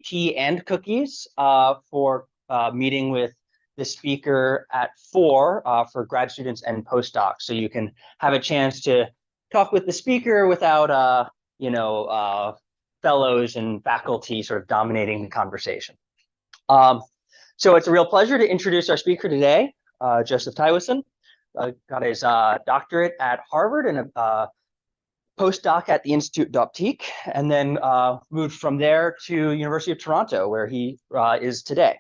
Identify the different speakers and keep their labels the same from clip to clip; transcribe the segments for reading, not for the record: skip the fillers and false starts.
Speaker 1: tea and cookies for meeting with the speaker at 4 for grad students and postdocs. So you can have a chance to talk with the speaker without, fellows and faculty sort of dominating the conversation. So it's a real pleasure to introduce our speaker today, Joseph Thywissen. Got his doctorate at Harvard and a postdoc at the Institut d'Optique, and then moved from there to University of Toronto, where he is today.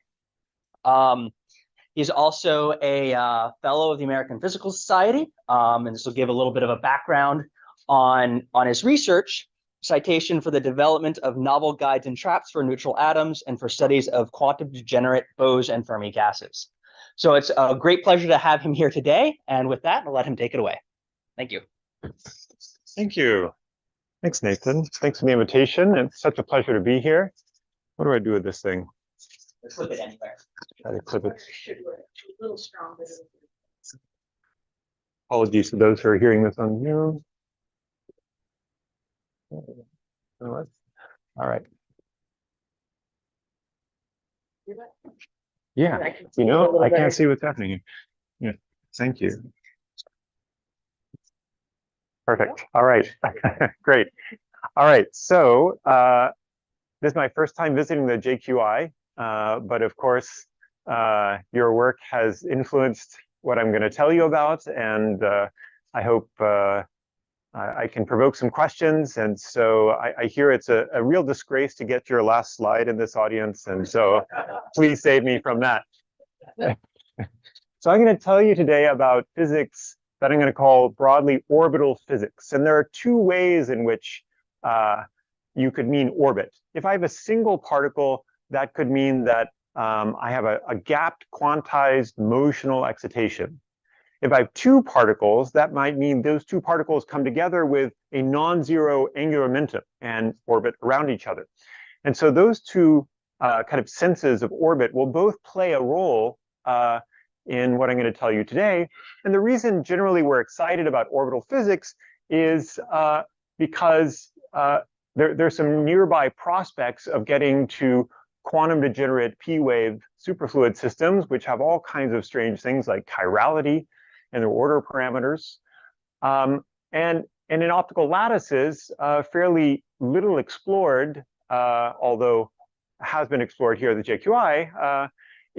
Speaker 1: He's also a fellow of the American Physical Society, and this will give a little bit of a background on his research. Citation for the development of novel guides and traps for neutral atoms and for studies of quantum degenerate Bose and Fermi gases. So it's a great pleasure to have him here today. And with that, I'll let him take it away. Thank you.
Speaker 2: Thank you. Thanks, Nathan. Thanks for the invitation. It's such a pleasure to be here. What do I do with this thing?
Speaker 1: Clip it anywhere.
Speaker 2: Try to clip it.
Speaker 3: A little stronger.
Speaker 2: Apologies to those who are hearing this on Zoom. All right. Yeah, I can't see what's happening. Yeah, thank you. Perfect. All right. Great. All right. So this is my first time visiting the JQI, but of course, your work has influenced what I'm going to tell you about, and I hope I can provoke some questions. And so I hear it's a real disgrace to get your last slide in this audience, and so please save me from that. So I'm going to tell you today about physics that I'm going to call broadly orbital physics. And there are two ways in which you could mean orbit. If I have a single particle, that could mean that I have a gapped quantized motional excitation. If I have two particles, that might mean those two particles come together with a non-zero angular momentum and orbit around each other. And so those two kind of senses of orbit will both play a role in what I'm going to tell you today. And the reason generally we're excited about orbital physics is because there's some nearby prospects of getting to quantum degenerate P-wave superfluid systems, which have all kinds of strange things like chirality and their order parameters. And in optical lattices, fairly little explored, although has been explored here at the JQI,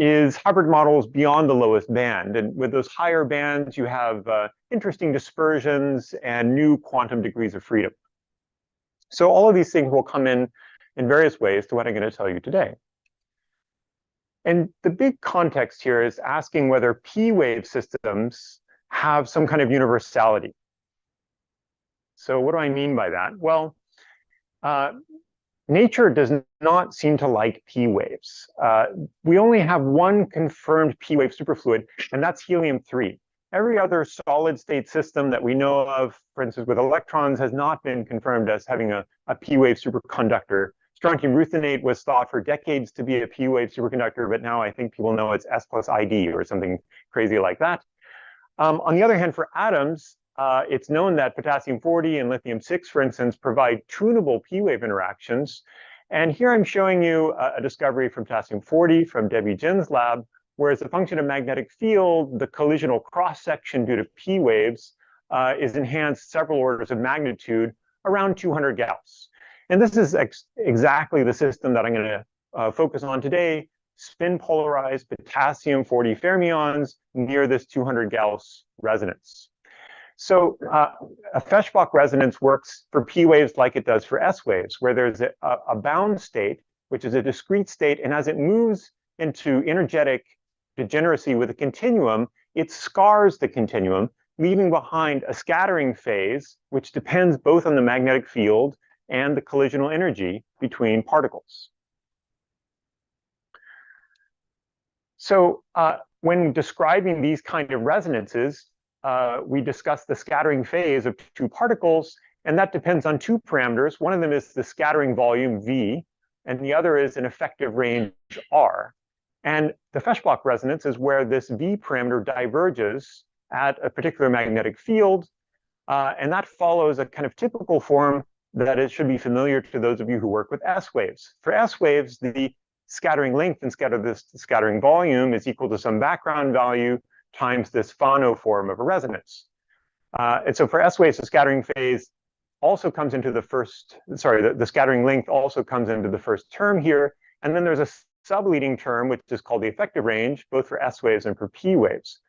Speaker 2: is hybrid models beyond the lowest band. And with those higher bands, you have interesting dispersions and new quantum degrees of freedom. So all of these things will come in various ways to what I'm going to tell you today. And the big context here is asking whether P-wave systems have some kind of universality. So what do I mean by that? Well, nature does not seem to like P-waves. We only have one confirmed P-wave superfluid, and that's helium-3. Every other solid state system that we know of, for instance, with electrons, has not been confirmed as having a P-wave superconductor. Strontium ruthenate was thought for decades to be a P-wave superconductor, but now I think people know it's S plus ID or something crazy like that. On the other hand, for atoms, it's known that potassium-40 and lithium-6, for instance, provide tunable P-wave interactions. And here I'm showing you a discovery from potassium-40 from Debbie Jin's lab, where as a function of magnetic field, the collisional cross-section due to P-waves is enhanced several orders of magnitude around 200 Gauss. And this is exactly the system that I'm going to focus on today, spin-polarized potassium-40 fermions near this 200 Gauss resonance. So a Feshbach resonance works for P waves like it does for S waves, where there's a bound state, which is a discrete state, and as it moves into energetic degeneracy with a continuum, it scars the continuum, leaving behind a scattering phase, which depends both on the magnetic field and the collisional energy between particles. So when describing these kind of resonances, we discuss the scattering phase of two particles, and that depends on two parameters. One of them is the scattering volume, V, and the other is an effective range, R. And the Feshbach resonance is where this V parameter diverges at a particular magnetic field, and that follows a kind of typical form that it should be familiar to those of you who work with S waves. For S waves, the scattering length and scattering volume is equal to some background value times this Fano form of a resonance. And so for S waves, the scattering phase also comes into the first, the scattering length also comes into the first term here. And then there's a subleading term, which is called the effective range, both for S waves and for P waves.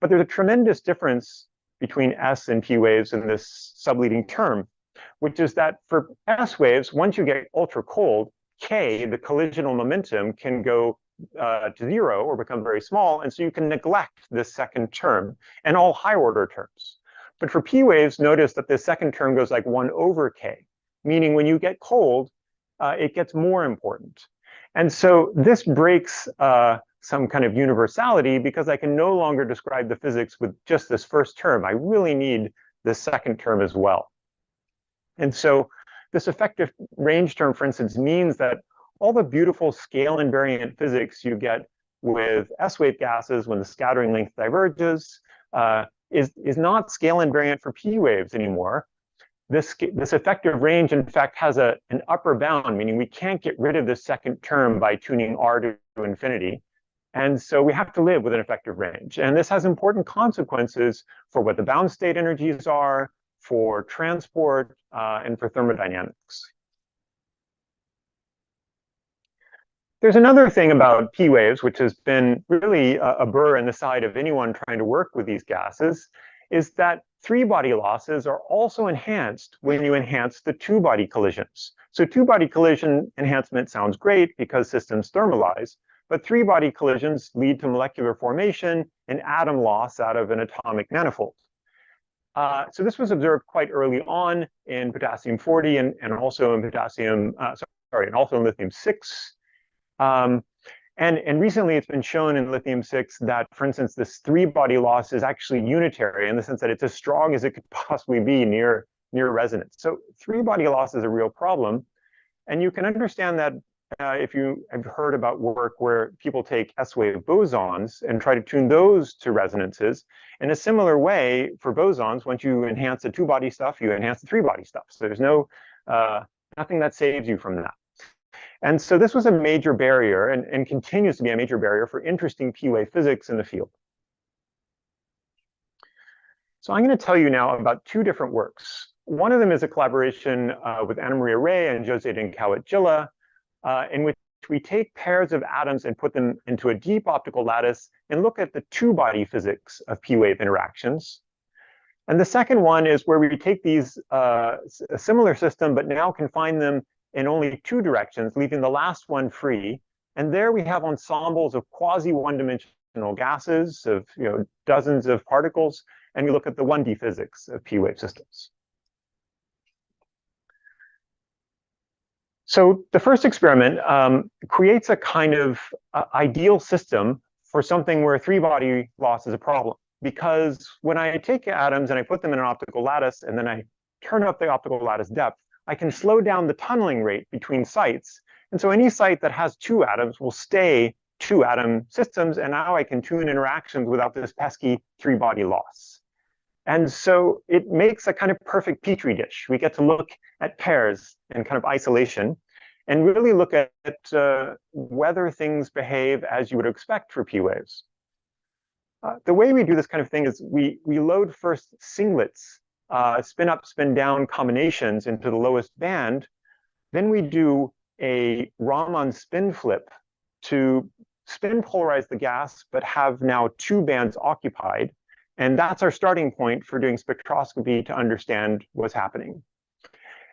Speaker 2: But there's a tremendous difference between S and P waves in this subleading term, which is that for S waves, once you get ultra cold, K, the collisional momentum, can go to 0 or become very small. And so you can neglect this second term and all high order terms. But for P waves, notice that the second term goes like 1 over K, meaning when you get cold, it gets more important. And so this breaks some kind of universality because I can no longer describe the physics with just this first term. I really need this second term as well. And so this effective range term, for instance, means that all the beautiful scale invariant physics you get with S-wave gases when the scattering length diverges is not scale invariant for P waves anymore. This effective range, in fact, has an upper bound, meaning we can't get rid of the second term by tuning R to infinity. And so we have to live with an effective range. And this has important consequences for what the bound state energies are, for transport, and for thermodynamics. There's another thing about P waves, which has been really a burr in the side of anyone trying to work with these gases, is that three-body losses are also enhanced when you enhance the two-body collisions. So two-body collision enhancement sounds great because systems thermalize, but three-body collisions lead to molecular formation and atom loss out of an atomic manifold. So this was observed quite early on in potassium-40 and also in and also in lithium-6. And recently it's been shown in lithium-6 that, for instance, this three-body loss is actually unitary in the sense that it's as strong as it could possibly be near resonance. So three-body loss is a real problem. And you can understand that if you have heard about work where people take S-wave bosons and try to tune those to resonances. In a similar way, for bosons, once you enhance the two-body stuff, you enhance the three-body stuff. So there's nothing that saves you from that. And so this was a major barrier and continues to be a major barrier for interesting P-wave physics in the field. So I'm going to tell you now about two different works. One of them is a collaboration with Anna Maria Ray and Jose Dencauet-Gilla, in which we take pairs of atoms and put them into a deep optical lattice and look at the two-body physics of P-wave interactions. And the second one is where we take these a similar system, but now confine them in only two directions, leaving the last one free. And there we have ensembles of quasi-one-dimensional gases of dozens of particles, and we look at the 1D physics of P-wave systems. So the first experiment creates a kind of ideal system for something where three-body loss is a problem. Because when I take atoms and I put them in an optical lattice and then I turn up the optical lattice depth, I can slow down the tunneling rate between sites. And so any site that has two atoms will stay two-atom systems, and now I can tune interactions without this pesky three-body loss. And so it makes a kind of perfect petri dish. We get to look at pairs in kind of isolation and really look at whether things behave as you would expect for P waves. The way we do this kind of thing is we load first singlets, spin up, spin down combinations into the lowest band. Then we do a Raman spin flip to spin polarize the gas, but have now two bands occupied. And that's our starting point for doing spectroscopy to understand what's happening.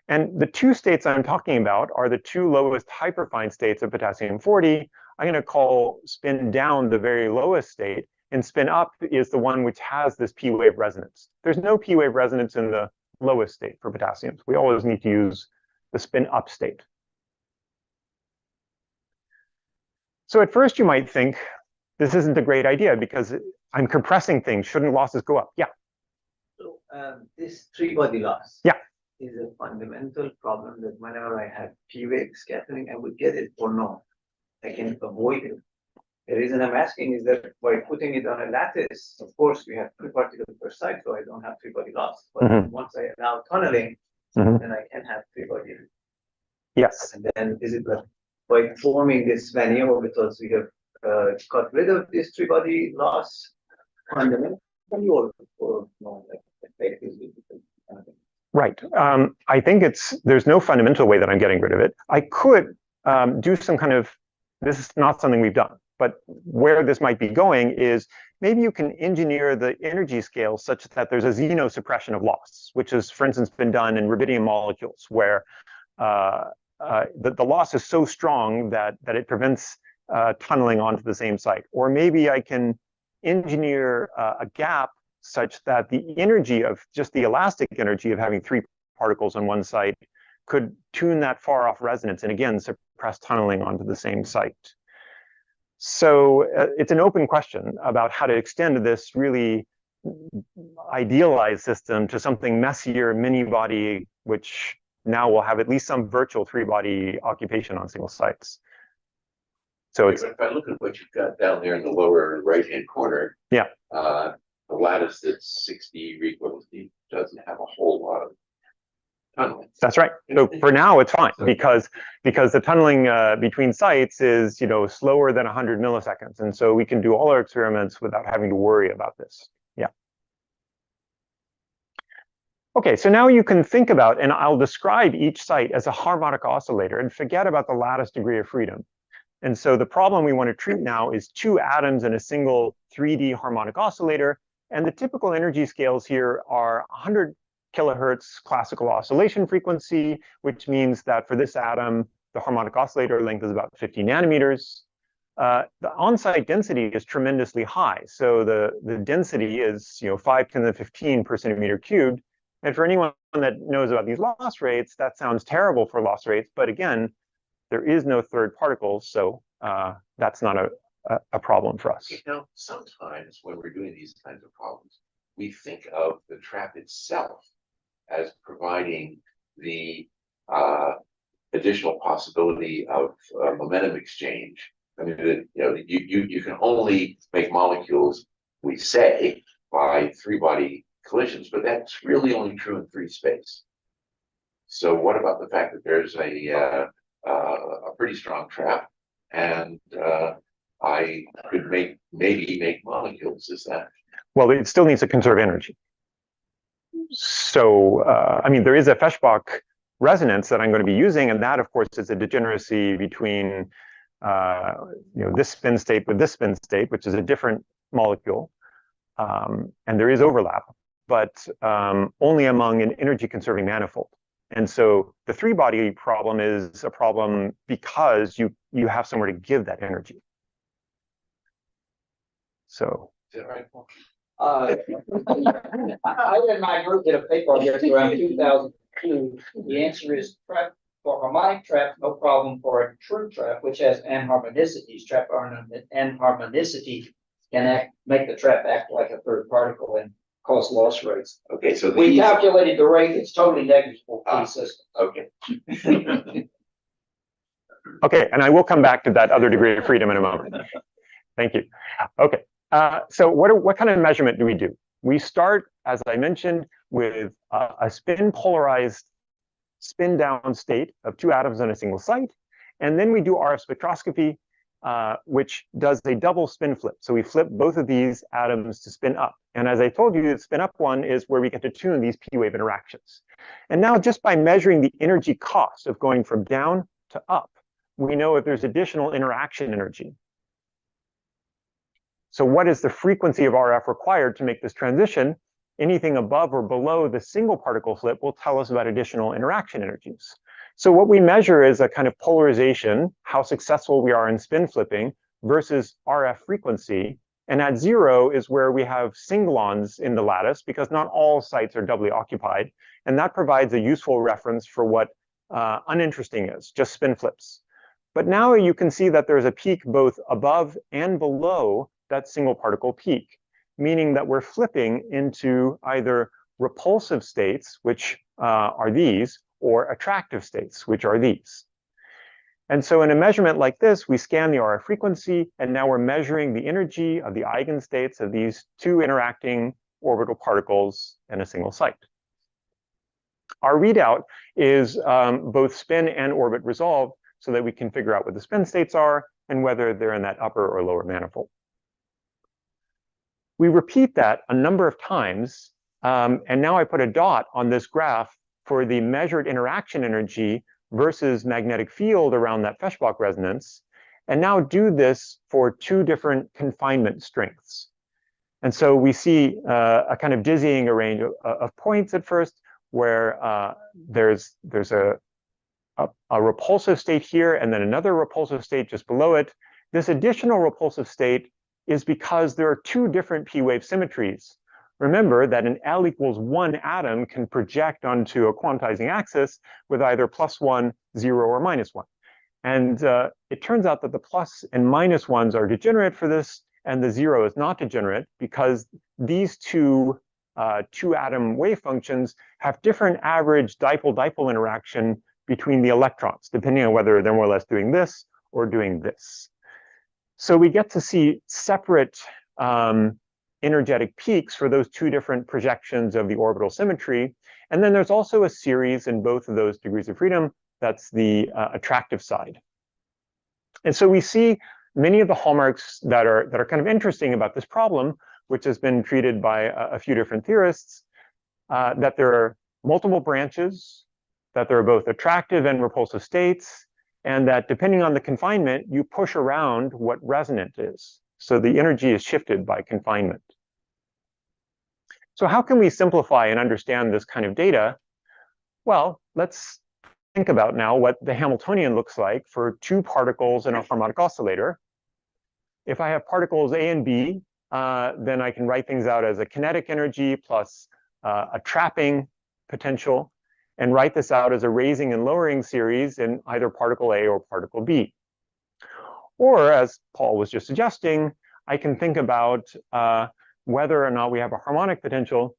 Speaker 2: And the two states I'm talking about are the two lowest hyperfine states of potassium-40. I'm going to call spin down the very lowest state, and spin up is the one which has this P-wave resonance. There's no P-wave resonance in the lowest state for potassium. We always need to use the spin up state. So at first you might think, this isn't a great idea because I'm compressing things. Shouldn't losses go up? Yeah.
Speaker 4: So this three-body loss is a fundamental problem that whenever I have P-wave scattering, I would get it or no. I can avoid it. The reason I'm asking is that by putting it on a lattice, of course, we have two particles per side, so I don't have three-body loss. But once I allow tunneling,
Speaker 2: Mhm.
Speaker 4: then I can have three body.
Speaker 2: Yes.
Speaker 4: And then is it that by forming this many orbitals, we have got rid of this three body loss fundamentally, or no, like effectively?
Speaker 2: Right. I think there's no fundamental way that I'm getting rid of it. I could do some kind of, this is not something we've done, but where this might be going is maybe you can engineer the energy scale such that there's a xenosuppression of loss, which has, for instance, been done in rubidium molecules, where the loss is so strong that it prevents tunneling onto the same site. Or maybe I can engineer a gap such that the energy of just the elastic energy of having three particles on one site could tune that far off resonance and again suppress tunneling onto the same site. So it's an open question about how to extend this really idealized system to something messier, mini-body, which now will have at least some virtual three-body occupation on single sites. So it's,
Speaker 5: if I look at what you've got down there in the lower right-hand corner,
Speaker 2: yeah,
Speaker 5: the lattice that's 60 equality doesn't have a whole lot of tunneling.
Speaker 2: That's right. So for now, it's fine because the tunneling between sites is slower than 100 milliseconds, and so we can do all our experiments without having to worry about this. Yeah. Okay, so now you can think about, and I'll describe each site as a harmonic oscillator and forget about the lattice degree of freedom. And so the problem we want to treat now is two atoms in a single 3D harmonic oscillator. And the typical energy scales here are 100 kilohertz classical oscillation frequency, which means that for this atom, the harmonic oscillator length is about 50 nanometers. The on-site density is tremendously high. So the density is 5 to the 15 per centimeter cubed. And for anyone that knows about these loss rates, that sounds terrible for loss rates. But again, there is no third particle, so that's not a problem for us.
Speaker 5: Now, sometimes when we're doing these kinds of problems, we think of the trap itself as providing the additional possibility of momentum exchange. I mean, you can only make molecules, we say, by three-body collisions, but that's really only true in free space. So what about the fact that there's a pretty strong trap, and I could maybe make molecules? Is that?
Speaker 2: Well, it still needs to conserve energy. So, I mean, there is a Feshbach resonance that I'm going to be using, and that, of course, is a degeneracy between this spin state with this spin state, which is a different molecule, and there is overlap, but only among an energy-conserving manifold. And so the three-body problem is a problem because you have somewhere to give that energy. So.
Speaker 5: Is that right, Paul?
Speaker 6: I and my group did a paper on this around 2002. The answer is trap for harmonic trap, no problem. For a true trap, which has anharmonicities, trap anharmonicity can make the trap act like a third particle and cause loss rates.
Speaker 5: Okay, so
Speaker 6: We calculated the rate; it's totally negligible for the system.
Speaker 5: Okay.
Speaker 2: Okay, and I will come back to that other degree of freedom in a moment. Thank you. Okay. So what kind of measurement do we do? We start, as I mentioned, with a spin-polarized spin-down state of two atoms on a single site. And then we do RF spectroscopy, which does a double spin flip. So we flip both of these atoms to spin up. And as I told you, the spin up one is where we get to tune these p-wave interactions. And now just by measuring the energy cost of going from down to up, we know if there's additional interaction energy. So what is the frequency of RF required to make this transition? Anything above or below the single particle flip will tell us about additional interaction energies. So what we measure is a kind of polarization, how successful we are in spin flipping versus RF frequency. And at 0 is where we have singlons in the lattice because not all sites are doubly occupied. And that provides a useful reference for what uninteresting is, just spin flips. But now you can see that there's a peak both above and below that single particle peak, meaning that we're flipping into either repulsive states, which are these, or attractive states, which are these. And so in a measurement like this, we scan the RF frequency, and now we're measuring the energy of the eigenstates of these two interacting orbital particles in a single site. Our readout is both spin and orbit resolved so that we can figure out what the spin states are and whether they're in that upper or lower manifold. We repeat that a number of times, and now I put a dot on this graph for the measured interaction energy versus magnetic field around that Feshbach resonance, and now do this for two different confinement strengths. And so we see a kind of dizzying range of points at first, where there's a repulsive state here and then another repulsive state just below it. This additional repulsive state is because there are two different p-wave symmetries. Remember that an L equals 1 atom can project onto a quantizing axis with either +1, 0, or -1. And it turns out that the plus and minus ones are degenerate for this, and the 0 is not degenerate because these two atom wave functions have different average dipole-dipole interaction between the electrons, depending on whether they're more or less doing this or doing this. So we get to see separate energetic peaks for those two different projections of the orbital symmetry. And then there's also a series in both of those degrees of freedom. That's the attractive side. And so we see many of the hallmarks that are kind of interesting about this problem, which has been treated by a few different theorists, that there are multiple branches, that there are both attractive and repulsive states, and that depending on the confinement, you push around what resonant is. So the energy is shifted by confinement. So how can we simplify and understand this kind of data? Well, let's think about now what the Hamiltonian looks like for two particles in a harmonic oscillator. If I have particles A and B, then I can write things out as a kinetic energy plus a trapping potential, and write this out as a raising and lowering series in either particle A or particle B. Or, as Paul was just suggesting, I can think about whether or not we have a harmonic potential.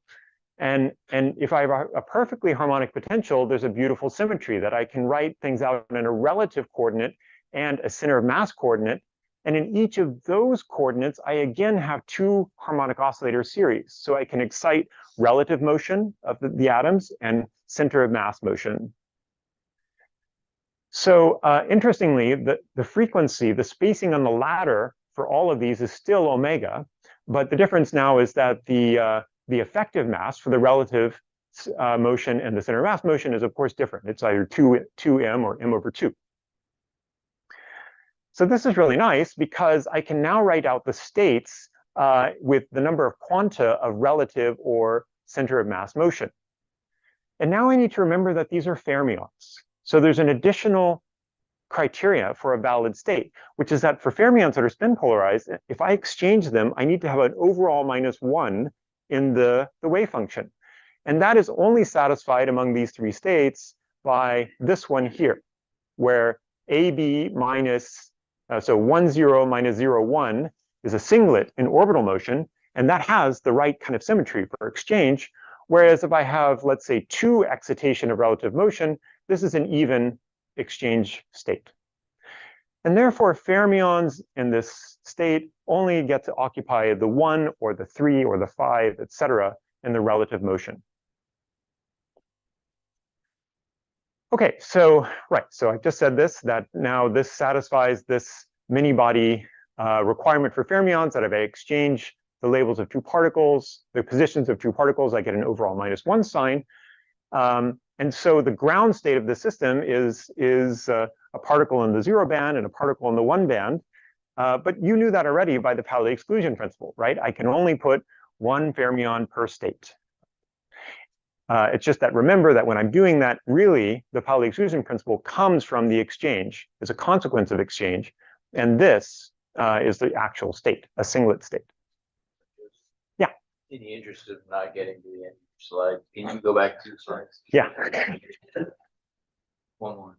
Speaker 2: And if I have a perfectly harmonic potential, there's a beautiful symmetry that I can write things out in a relative coordinate and a center of mass coordinate. And in each of those coordinates, I again have two harmonic oscillator series. So I can excite relative motion of the atoms and center of mass motion. So interestingly, the frequency, the spacing on the ladder for all of these is still omega. But the difference now is that the effective mass for the relative motion and the center of mass motion is, of course, different. It's either 2m or m over 2. So this is really nice because I can now write out the states with the number of quanta of relative or center of mass motion. And now I need to remember that these are fermions. So there's an additional criteria for a valid state, which is that for fermions that are spin polarized, if I exchange them, I need to have an overall -1 in the wave function. And that is only satisfied among these three states by this one here, where AB minus, so 1, 0 minus 0, 1 is a singlet in orbital motion, and that has the right kind of symmetry for exchange. Whereas if I have, let's say, 2 excitation of relative motion, this is an even exchange state. And therefore, fermions in this state only get to occupy the 1 or the 3 or the 5, etc., in the relative motion. Okay, so so I just said this, that now this satisfies this mini-body requirement for fermions, that if I exchange the labels of two particles, the positions of two particles, I get an overall -1 sign. And so the ground state of the system is a particle in the 0 band and a particle in the 1 band. But you knew that already by the Pauli exclusion principle, right? I can only put one fermion per state. It's just that remember that when I'm doing that, really, the Pauli exclusion principle comes from the exchange, as a consequence of exchange. And this is the actual state, a singlet state. Yeah.
Speaker 7: In the interest of not getting to the end of your slide, can you go back 2 slides?
Speaker 2: Yeah.
Speaker 7: One more.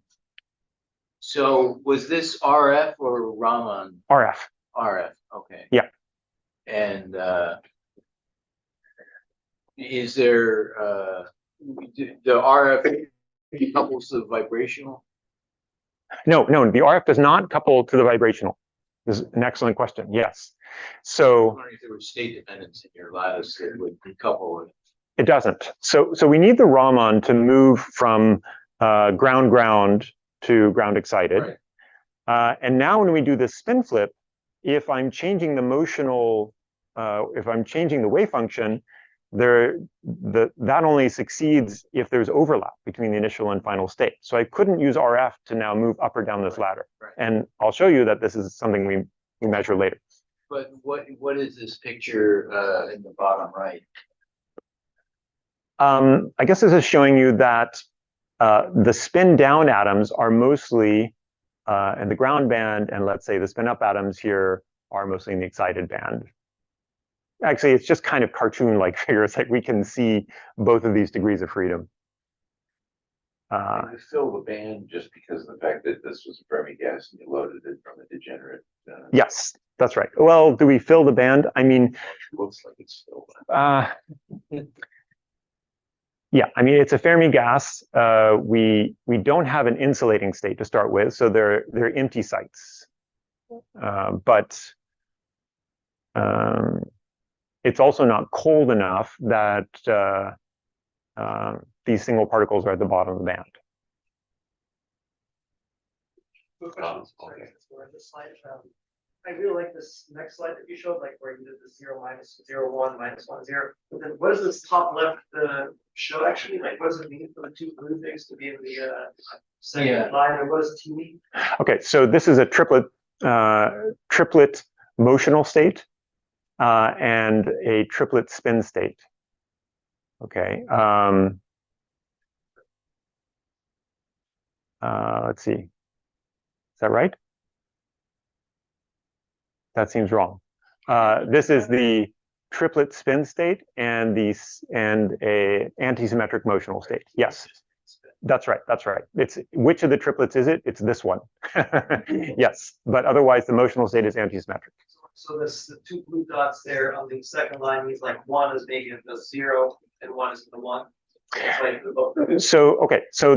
Speaker 7: So was this RF or Raman?
Speaker 2: RF.
Speaker 7: RF, okay.
Speaker 2: Yeah.
Speaker 7: And is there the RF couples to the vibrational?
Speaker 2: No, the RF does not couple to the vibrational. This is an excellent question. Yes.
Speaker 7: I
Speaker 2: So
Speaker 7: was wondering if there was state dependence in your lattice that would decouple it.
Speaker 2: It doesn't. So we need the Raman to move from ground to ground excited.
Speaker 5: Right.
Speaker 2: And now when we do this spin flip, if I'm changing the motional, if I'm changing the wave function, that only succeeds if there's overlap between the initial and final state. So I couldn't use RF to now move up or down this ladder.
Speaker 7: Right.
Speaker 2: And I'll show you that this is something we measure later.
Speaker 7: But what is this picture in the bottom right?
Speaker 2: I guess this is showing you that the spin down atoms are mostly in the ground band, and let's say the spin up atoms here are mostly in the excited band. Actually, it's just kind of cartoon-like figure. It's like we can see both of these degrees of freedom.
Speaker 5: And you fill the band just because of the fact that this was a Fermi gas and you loaded it from a degenerate.
Speaker 2: Yes, that's right. Well, do we fill the band? I mean,
Speaker 5: It looks like it's filled.
Speaker 2: Yeah, I mean, it's a Fermi gas. We don't have an insulating state to start with, so they're empty sites. But it's also not cold enough that these single particles are at the bottom of the band.
Speaker 5: Okay.
Speaker 8: I really like this next slide that you showed, like where you did the 0, -0, 1, -1, 0. But then what does this top left show actually? Like, what does it mean for the two blue things to be in the second line? Or what does T mean?
Speaker 2: Okay, so this is a triplet motional state and a triplet spin state. Okay. Let's see. Is that right? That seems wrong. This is the triplet spin state and a antisymmetric motional state. Yes, that's right. That's right. It's which of the triplets is it? It's this one. Yes, but otherwise the motional state is antisymmetric.
Speaker 8: So the two blue dots there on the second line means like one is maybe in the 0 and one is in the 1.
Speaker 2: So okay, so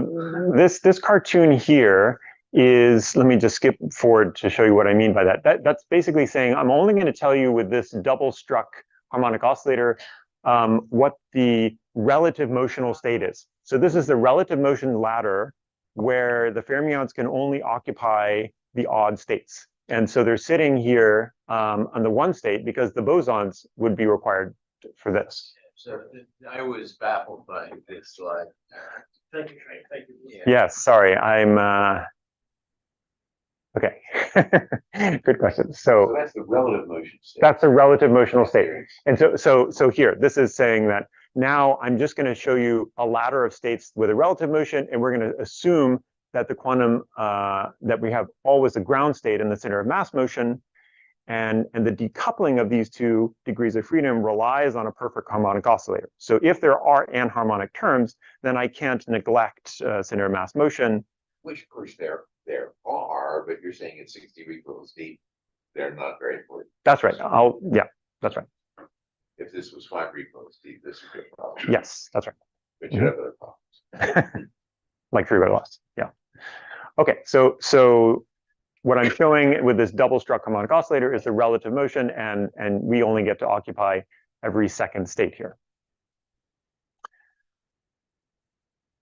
Speaker 2: this cartoon here is, let me just skip forward to show you what I mean by that. That's basically saying I'm only going to tell you with this double struck harmonic oscillator what the relative motional state is. So this is the relative motion ladder where the fermions can only occupy the odd states. And so they're sitting here on the one state because the bosons would be required for this.
Speaker 7: So I was baffled by this slide.
Speaker 8: Thank you, Trey. Thank you.
Speaker 7: Yeah.
Speaker 2: Yes, sorry, I'm okay. Good question.
Speaker 5: So that's the relative motion state.
Speaker 2: That's the relative motional state. And so here, this is saying that now I'm just going to show you a ladder of states with a relative motion, and we're going to assume that the quantum that we have always a ground state in the center of mass motion, and the decoupling of these two degrees of freedom relies on a perfect harmonic oscillator. So if there are anharmonic terms, then I can't neglect center of mass motion.
Speaker 5: Which of course there are, but you're saying it's 60 recoils deep. They're not very important.
Speaker 2: That's right. Yeah, that's right.
Speaker 5: If this was 5 recoils deep, this would be a problem.
Speaker 2: Yes, that's right.
Speaker 5: But you have other problems.
Speaker 2: Like free-body loss. Yeah. Okay, so what I'm showing with this double struck harmonic oscillator is the relative motion, and we only get to occupy every second state here.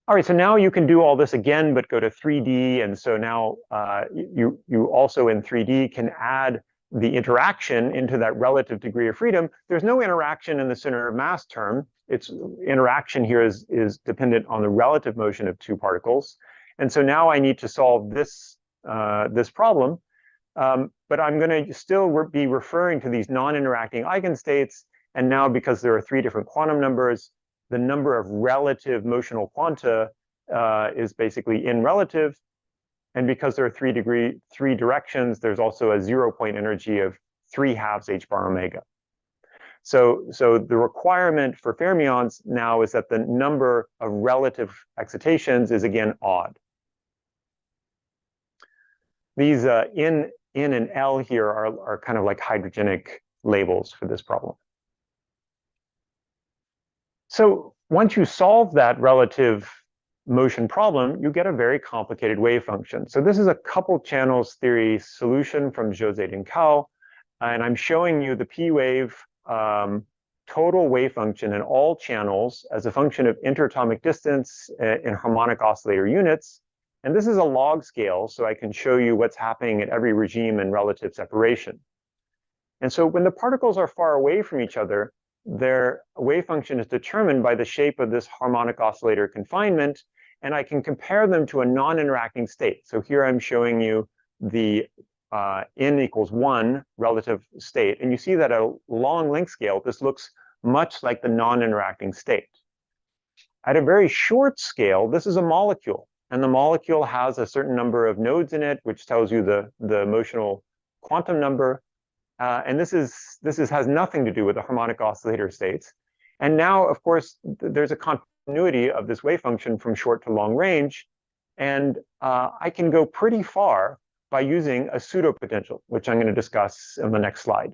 Speaker 2: All right, so now you can do all this again, but go to 3D. And so now you also in 3D can add the interaction into that relative degree of freedom. There's no interaction in the center of mass term. Its interaction here is dependent on the relative motion of two particles. And so now I need to solve this problem. But I'm going to still be referring to these non-interacting eigenstates. And now, because there are 3 different quantum numbers, the number of relative motional quanta is basically in relative. And because there are 3 directions, there's also a 0-point energy of 3/2 h bar omega. So the requirement for fermions now is that the number of relative excitations is again odd. These in and L here are kind of like hydrogenic labels for this problem. So once you solve that relative motion problem, you get a very complicated wave function. So this is a couple channels theory solution from José Dincao, and I'm showing you the P wave total wave function in all channels as a function of interatomic distance in harmonic oscillator units. And this is a log scale, so I can show you what's happening at every regime in relative separation. And so when the particles are far away from each other, their wave function is determined by the shape of this harmonic oscillator confinement, and I can compare them to a non-interacting state. So here I'm showing you the n equals 1 relative state, and you see that at a long length scale, this looks much like the non-interacting state. At a very short scale, this is a molecule, and the molecule has a certain number of nodes in it, which tells you the motional quantum number. And this has nothing to do with the harmonic oscillator states. And now, of course, there's a continuity of this wave function from short to long range. And I can go pretty far by using a pseudopotential, which I'm going to discuss in the next slide.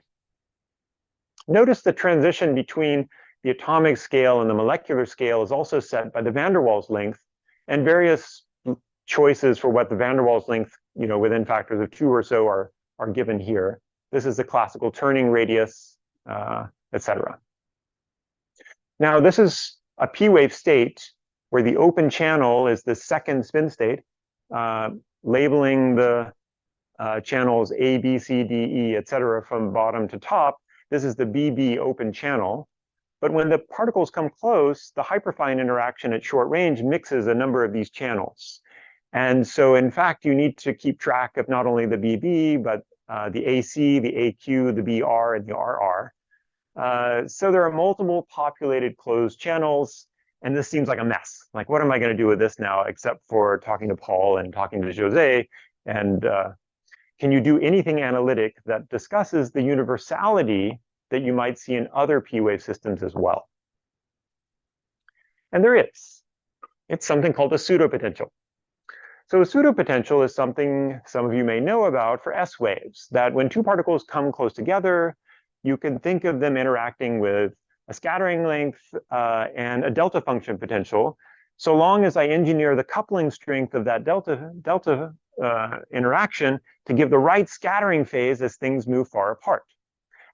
Speaker 2: Notice the transition between the atomic scale and the molecular scale is also set by the van der Waals length, and various choices for what the van der Waals length, within factors of 2 or so are given here. This is the classical turning radius, etc. Now, this is a p-wave state where the open channel is the second spin state, labeling the channels A, B, C, D, E, etc. from bottom to top. This is the BB open channel. But when the particles come close, the hyperfine interaction at short range mixes a number of these channels. And so, in fact, you need to keep track of not only the BB, but the AC, the AQ, the BR, and the RR. So there are multiple populated closed channels, and this seems like a mess. Like, what am I going to do with this now, except for talking to Paul and talking to Jose? And can you do anything analytic that discusses the universality that you might see in other p-wave systems as well? And there is. It's something called a pseudopotential. So a pseudopotential is something some of you may know about for S waves, that when two particles come close together, you can think of them interacting with a scattering length and a delta function potential, so long as I engineer the coupling strength of that delta interaction to give the right scattering phase as things move far apart.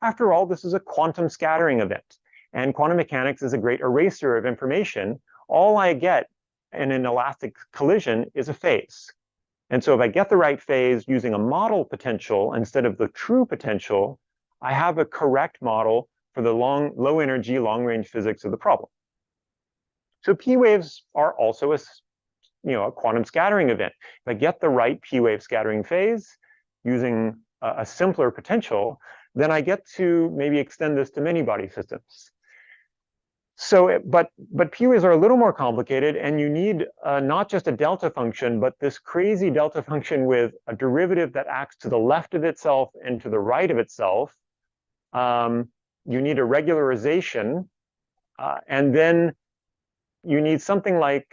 Speaker 2: After all, this is a quantum scattering event, and quantum mechanics is a great eraser of information. All I get in an elastic collision is a phase. And so if I get the right phase using a model potential instead of the true potential, I have a correct model for the low energy, long range physics of the problem. So P waves are also a quantum scattering event. If I get the right P wave scattering phase using a simpler potential, then I get to maybe extend this to many body systems. So, but P waves are a little more complicated, and you need not just a delta function, but this crazy delta function with a derivative that acts to the left of itself and to the right of itself. You need a regularization, and then you need something like,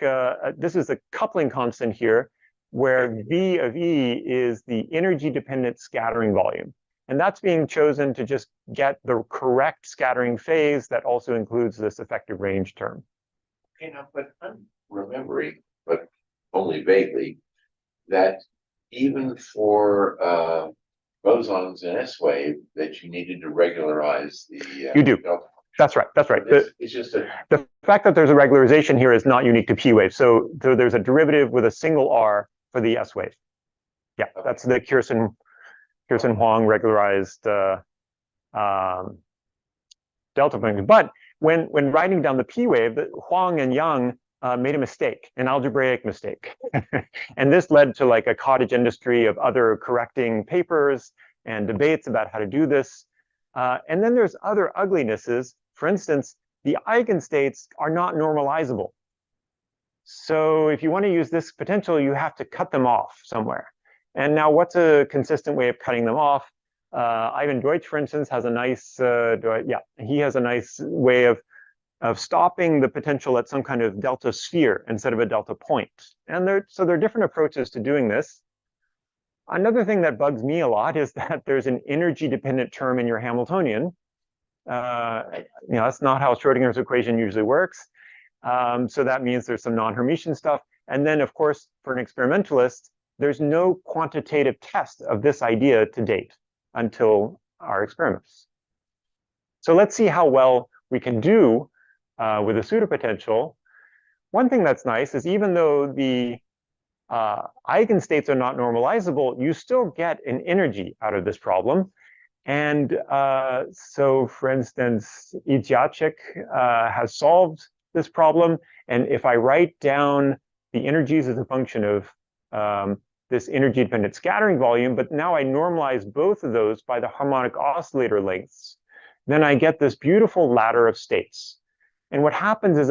Speaker 2: this is the coupling constant here, where V of E is the energy-dependent scattering volume. And that's being chosen to just get the correct scattering phase that also includes this effective range term.
Speaker 5: But I'm remembering, but only vaguely, that even for bosons in S-wave, that you needed to regularize the
Speaker 2: you do.
Speaker 5: delta.
Speaker 2: That's right. That's right.
Speaker 5: It's just
Speaker 2: the fact that there's a regularization here is not unique to P wave. So there's a derivative with a single R for the S wave. Yeah, okay. That's the Kirsten-Huang regularized delta function. But when writing down the P wave, Huang and Yang made a mistake, an algebraic mistake. And this led to like a cottage industry of other correcting papers and debates about how to do this. And then there's other uglinesses. For instance, the eigenstates are not normalizable. So if you want to use this potential, you have to cut them off somewhere. And now what's a consistent way of cutting them off? Ivan Deutsch, for instance, has a nice, he has a nice way of stopping the potential at some kind of delta sphere instead of a delta point. And so there are different approaches to doing this. Another thing that bugs me a lot is that there's an energy-dependent term in your Hamiltonian. That's not how Schrodinger's equation usually works. So that means there's some non-Hermitian stuff. And then, of course, for an experimentalist, there's no quantitative test of this idea to date until our experiments. So let's see how well we can do with a pseudopotential. One thing that's nice is even though the eigenstates are not normalizable, you still get an energy out of this problem. And so, for instance, Idziacek has solved this problem. And if I write down the energies as a function of this energy-dependent scattering volume, but now I normalize both of those by the harmonic oscillator lengths, then I get this beautiful ladder of states. And what happens is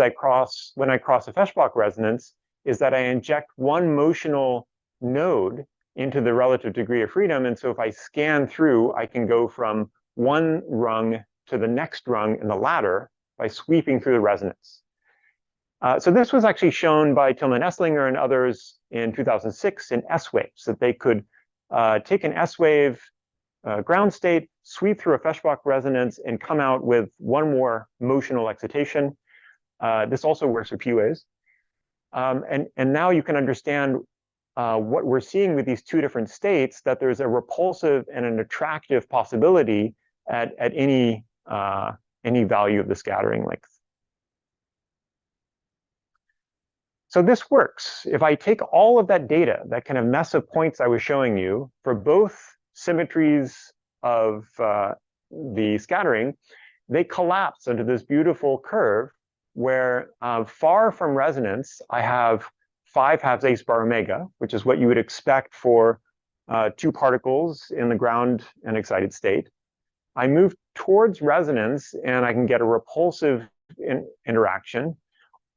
Speaker 2: when I cross a Feshbach resonance is that I inject one motional node into the relative degree of freedom. And so if I scan through, I can go from one rung to the next rung in the ladder by sweeping through the resonance. So this was actually shown by Tilman Esslinger and others in 2006 in S-waves, that they could take an S-wave ground state, sweep through a Feshbach resonance, and come out with one more motional excitation. This also works for P-waves. And now you can understand what we're seeing with these two different states, that there's a repulsive and an attractive possibility at any value of the scattering length. So this works. If I take all of that data, that kind of mess of points I was showing you for both symmetries of the scattering, they collapse into this beautiful curve where far from resonance, I have 5 halves bar omega, which is what you would expect for two particles in the ground and excited state. I move towards resonance and I can get a repulsive interaction.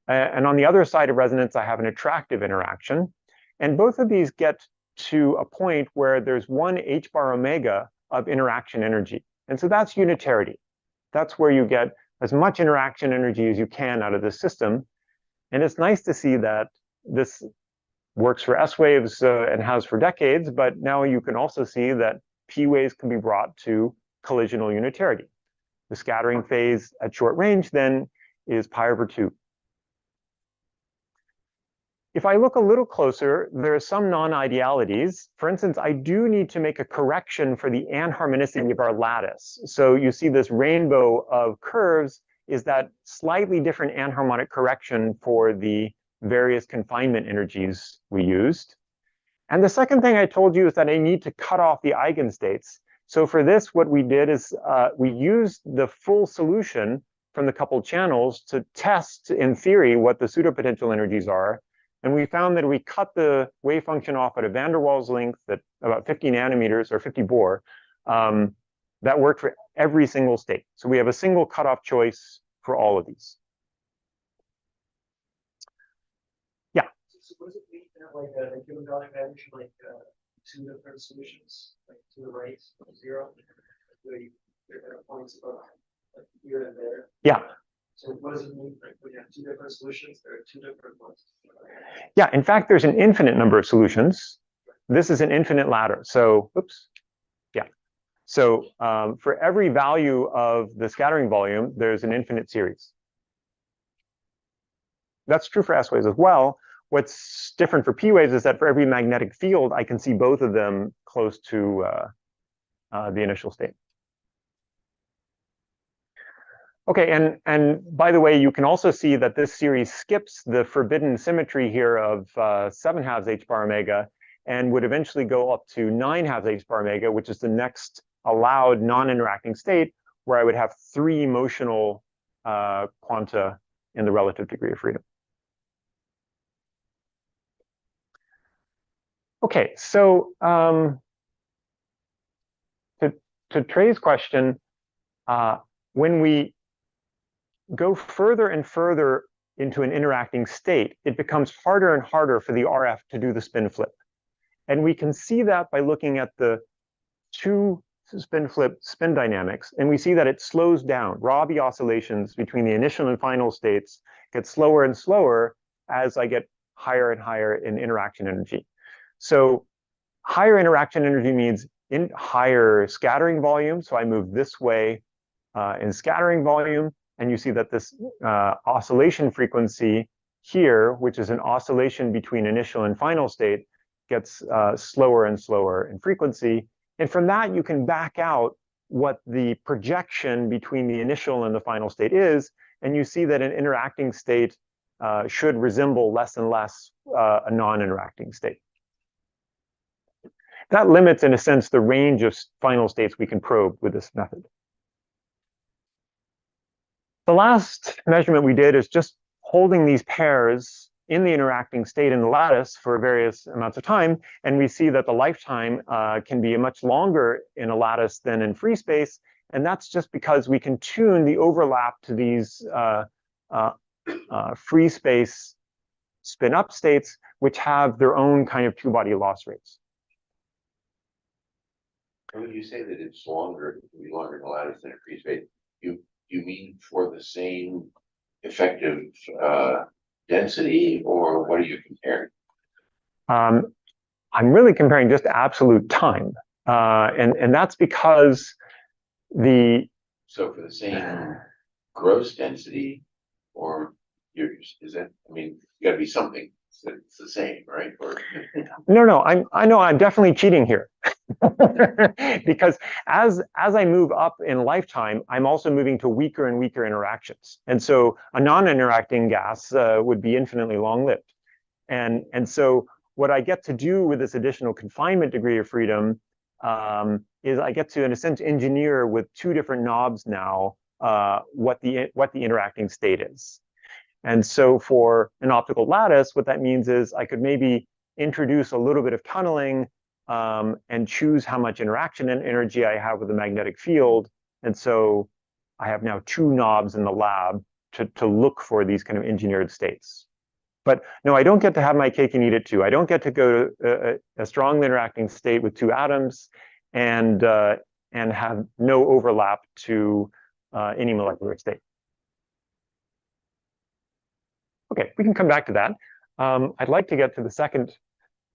Speaker 2: And on the other side of resonance, I have an attractive interaction. And both of these get to a point where there's 1 bar omega of interaction energy. And so that's unitarity. That's where you get as much interaction energy as you can out of the system. And it's nice to see that this works for S-waves and has for decades, but now you can also see that P-waves can be brought to collisional unitarity. The scattering phase at short range then is pi/2. If I look a little closer, there are some non-idealities. For instance, I do need to make a correction for the anharmonicity of our lattice. So you see this rainbow of curves is that slightly different anharmonic correction for the various confinement energies we used. And the second thing I told you is that I need to cut off the eigenstates. So for this, what we did is we used the full solution from the coupled channels to test, in theory, what the pseudopotential energies are. And we found that we cut the wave function off at a van der Waals length at about 50 nanometers or 50 Bohr. That worked for every single state. So we have a single cutoff choice for all of these. Yeah.
Speaker 8: So what does it mean to have like a given value range, like 2 different solutions, like to the right, 0, where there are points above, like here and there?
Speaker 2: Yeah.
Speaker 8: So what does it mean, like, when you have 2 different solutions, there are 2 different ones?
Speaker 2: Yeah, in fact, there's an infinite number of solutions. This is an infinite ladder. So, oops, yeah. So for every value of the scattering volume, there's an infinite series. That's true for S-waves as well. What's different for P-waves is that for every magnetic field, I can see both of them close to the initial state. Okay, and by the way, you can also see that this series skips the forbidden symmetry here of 7 halves bar omega and would eventually go up to 9 halves bar omega, which is the next allowed non-interacting state where I would have 3 motional quanta in the relative degree of freedom. Okay, so to Trey's question, when we go further and further into an interacting state, it becomes harder and harder for the RF to do the spin flip. And we can see that by looking at the 2 spin flip spin dynamics. And we see that it slows down. Rabi oscillations between the initial and final states get slower and slower as I get higher and higher in interaction energy. So higher interaction energy means higher scattering volume. So I move this way in scattering volume. And you see that this oscillation frequency here, which is an oscillation between initial and final state, gets slower and slower in frequency. And from that, you can back out what the projection between the initial and the final state is, and you see that an interacting state should resemble less and less a non-interacting state. That limits, in a sense, the range of final states we can probe with this method. The last measurement we did is just holding these pairs in the interacting state in the lattice for various amounts of time, and we see that the lifetime can be much longer in a lattice than in free space, and that's just because we can tune the overlap to these free space spin-up states, which have their own kind of two-body loss rates.
Speaker 5: When you say that it's longer, it can be longer in a lattice than a free space, you mean for the same effective density, or what are you comparing?
Speaker 2: I'm really comparing just absolute time, and that's because
Speaker 5: so for the same gross density, or is that, I mean, you got to be something that's the same, right? Or
Speaker 2: no, I know I'm definitely cheating here. Because as I move up in lifetime, I'm also moving to weaker and weaker interactions. And so a non-interacting gas would be infinitely long-lived. And so what I get to do with this additional confinement degree of freedom is I get to, in a sense, engineer with two different knobs now what the interacting state is. And so for an optical lattice, what that means is I could maybe introduce a little bit of tunneling and choose how much interaction and energy I have with the magnetic field. And so I have now two knobs in the lab to look for these kind of engineered states. But no, I don't get to have my cake and eat it too. I don't get to go to a strongly interacting state with two atoms and have no overlap to any molecular state. Okay, we can come back to that. I'd like to get to the second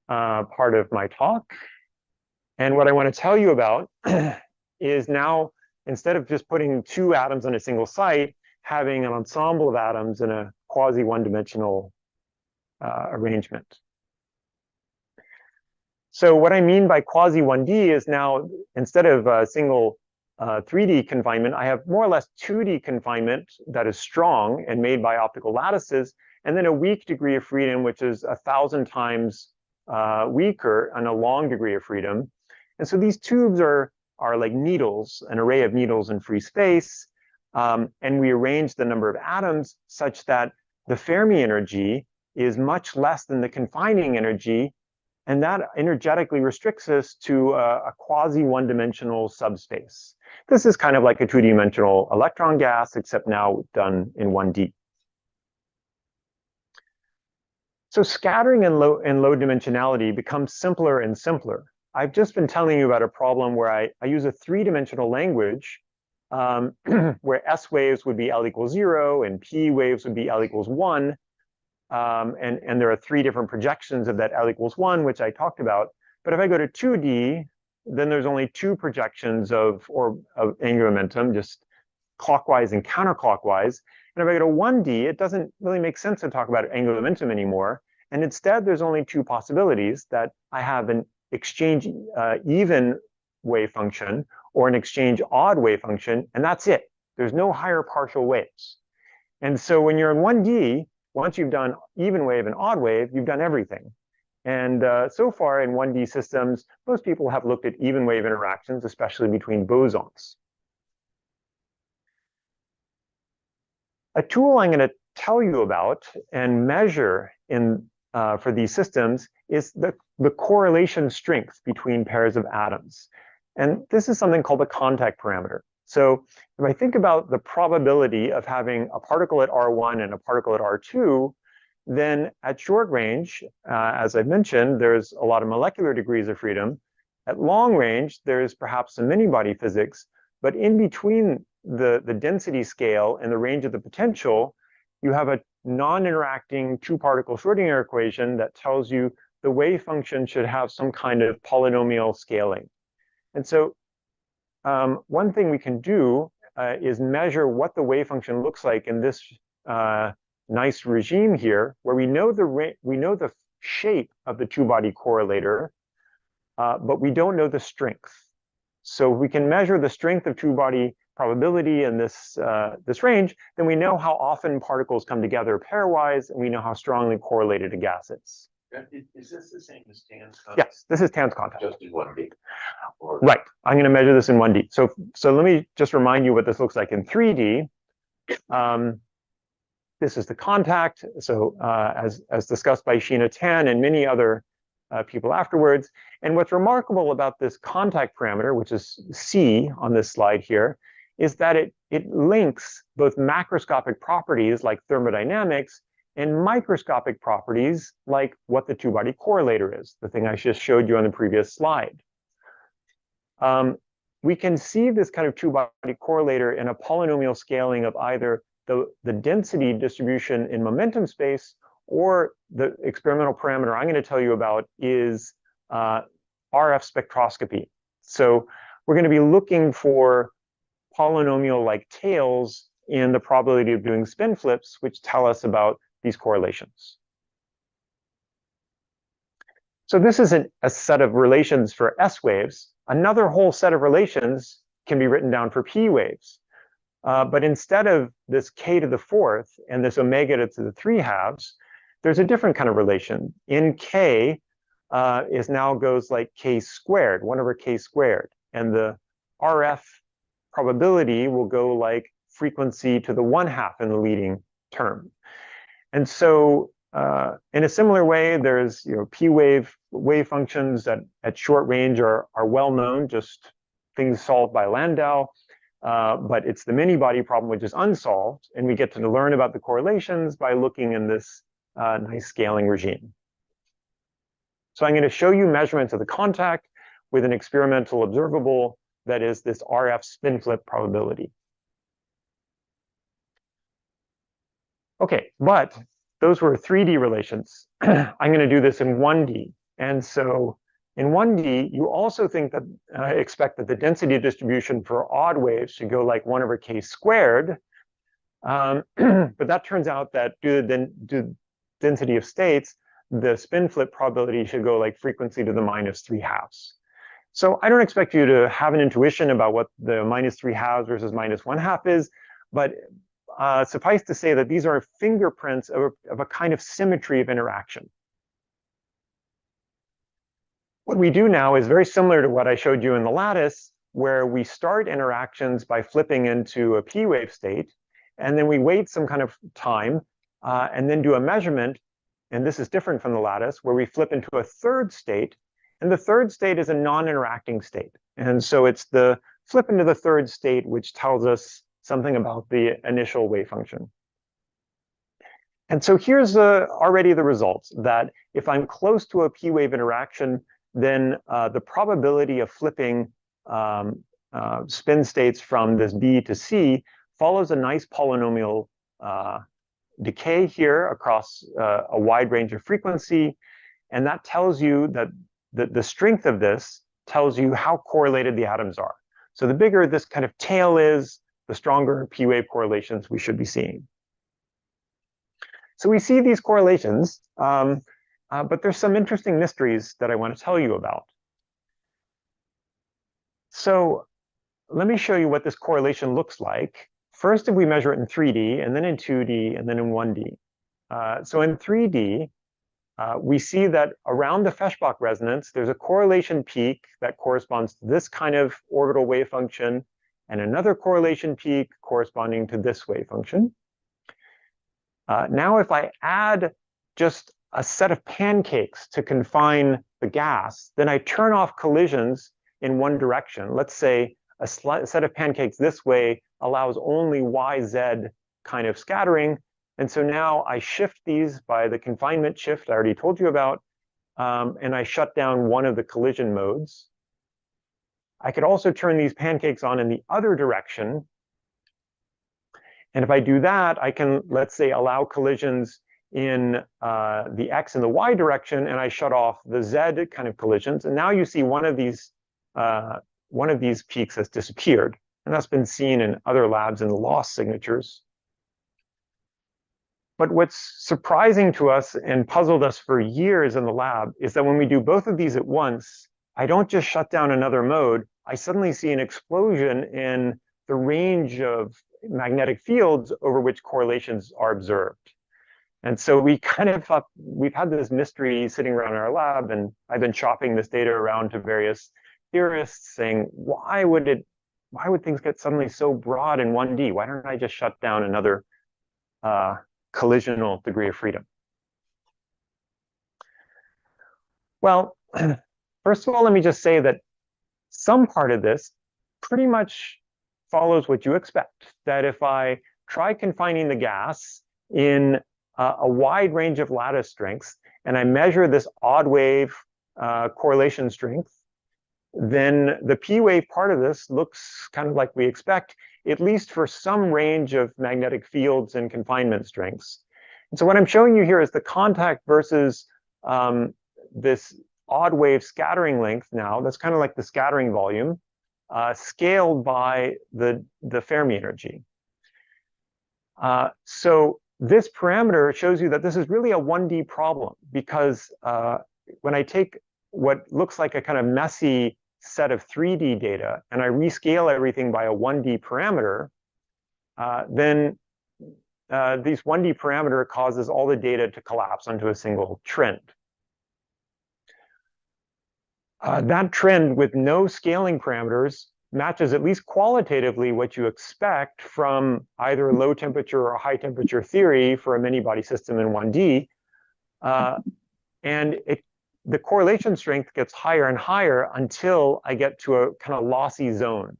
Speaker 2: part of my talk. And what I want to tell you about is now, instead of just putting two atoms on a single site, having an ensemble of atoms in a quasi-one-dimensional arrangement. So what I mean by quasi-1D is now, instead of a single 3D confinement, I have more or less 2D confinement that is strong and made by optical lattices, and then a weak degree of freedom, which is 1,000 times weaker and a long degree of freedom. And so these tubes are like needles, an array of needles in free space. And we arrange the number of atoms such that the Fermi energy is much less than the confining energy. And that energetically restricts us to a quasi-one-dimensional subspace. This is kind of like a two-dimensional electron gas, except now done in 1D. So scattering and low dimensionality becomes simpler and simpler. I've just been telling you about a problem where I use a three-dimensional language where S waves would be L equals 0 and P waves would be L equals 1. And there are three different projections of that L equals 1, which I talked about. But if I go to 2D, then there's only two projections of angular momentum, just clockwise and counterclockwise. And if I go to 1D, it doesn't really make sense to talk about angular momentum anymore. And instead, there's only two possibilities, that I have an exchange even wave function or an exchange odd wave function, and that's it. There's no higher partial waves. And so when you're in 1D, once you've done even wave and odd wave, you've done everything. And so far in 1D systems, most people have looked at even wave interactions, especially between bosons. A tool I'm going to tell you about and measure for these systems is the correlation strength between pairs of atoms. And this is something called the contact parameter. So if I think about the probability of having a particle at R1 and a particle at R2, then at short range, as I've mentioned, there's a lot of molecular degrees of freedom. At long range, there's perhaps some many-body physics, but in between the density scale and the range of the potential, you have a non-interacting two-particle Schrodinger equation that tells you the wave function should have some kind of polynomial scaling. And so one thing we can do is measure what the wave function looks like in this nice regime here, where we know the shape of the two-body correlator, but we don't know the strength. So if we can measure the strength of two-body probability in this range, then we know how often particles come together pairwise, and we know how strongly correlated a gas is.
Speaker 5: Is this the same as TAN's contact?
Speaker 2: Yes, this is TAN's contact.
Speaker 5: Just in 1D? Or...
Speaker 2: Right. I'm going to measure this in 1D. So let me just remind you what this looks like in 3D. This is the contact. So as discussed by Sheena Tan and many other people afterwards. And what's remarkable about this contact parameter, which is C on this slide here, is that it links both macroscopic properties like thermodynamics and microscopic properties like what the two-body correlator is, the thing I just showed you on the previous slide. We can see this kind of two-body correlator in a polynomial scaling of either the density distribution in momentum space, or the experimental parameter I'm going to tell you about is RF spectroscopy. So we're going to be looking for polynomial-like tails in the probability of doing spin flips, which tell us about these correlations. So this is a set of relations for S waves. Another whole set of relations can be written down for P waves. But instead of this k to the fourth and this omega to the 3/2, there's a different kind of relation. In k is now goes like k squared, 1/k squared. And the RF probability will go like frequency to the 1/2 in the leading term. And so in a similar way, there's P wave functions that at short range are well known, just things solved by Landau. But it's the many-body problem which is unsolved, and we get to learn about the correlations by looking in this nice scaling regime. So I'm going to show you measurements of the contact with an experimental observable that is this RF spin flip probability. Okay, but those were 3D relations. I'm going to do this in 1D. And so in 1D, you also think that expect that the density distribution for odd waves should go like 1/k squared. But that turns out that due to the density of states, the spin flip probability should go like frequency to the -3/2. So I don't expect you to have an intuition about what the -3/2 versus -1/2 is, but suffice to say that these are fingerprints of a kind of symmetry of interaction. What we do now is very similar to what I showed you in the lattice, where we start interactions by flipping into a P wave state, and then we wait some kind of time, and then do a measurement. And this is different from the lattice, where we flip into a third state, and the third state is a non-interacting state. And so it's the flip into the third state which tells us something about the initial wave function. And so here's already the results, that if I'm close to a P wave interaction, then the probability of flipping spin states from this B to C follows a nice polynomial decay here across a wide range of frequency. And that tells you that the strength of this tells you how correlated the atoms are. So the bigger this kind of tail is, the stronger P wave correlations we should be seeing. So we see these correlations, but there's some interesting mysteries that I want to tell you about. So let me show you what this correlation looks like. First, if we measure it in 3D, and then in 2D, and then in 1D. So in 3D, we see that around the Feshbach resonance, there's a correlation peak that corresponds to this kind of orbital wave function, and another correlation peak corresponding to this wave function. Now, if I add just a set of pancakes to confine the gas, then I turn off collisions in one direction. Let's say a set of pancakes this way allows only YZ kind of scattering. And so now I shift these by the confinement shift I already told you about, and I shut down one of the collision modes. I could also turn these pancakes on in the other direction. And if I do that, I can, let's say, allow collisions in the X and the Y direction, and I shut off the Z kind of collisions. And now you see one of these peaks has disappeared. And that's been seen in other labs in the loss signatures. But what's surprising to us and puzzled us for years in the lab is that when we do both of these at once, I don't just shut down another mode, I suddenly see an explosion in the range of magnetic fields over which correlations are observed. And so we kind of thought, we've had this mystery sitting around in our lab, and I've been shopping this data around to various theorists saying, why would things get suddenly so broad in 1D? Why don't I just shut down another collisional degree of freedom? Well, first of all, let me just say that some part of this pretty much follows what you expect, that if I try confining the gas in a wide range of lattice strengths, and I measure this odd wave correlation strength, then the P wave part of this looks kind of like we expect, at least for some range of magnetic fields and confinement strengths. And so what I'm showing you here is the contact versus this odd wave scattering length now. That's kind of like the scattering volume, scaled by the Fermi energy. So this parameter shows you that this is really a 1D problem, because when I take what looks like a kind of messy set of 3D data and I rescale everything by a 1D parameter, then these 1D parameter causes all the data to collapse onto a single trend. That trend with no scaling parameters matches, at least qualitatively, what you expect from either low temperature or high temperature theory for a many-body system in 1D. And the correlation strength gets higher and higher until I get to a kind of lossy zone.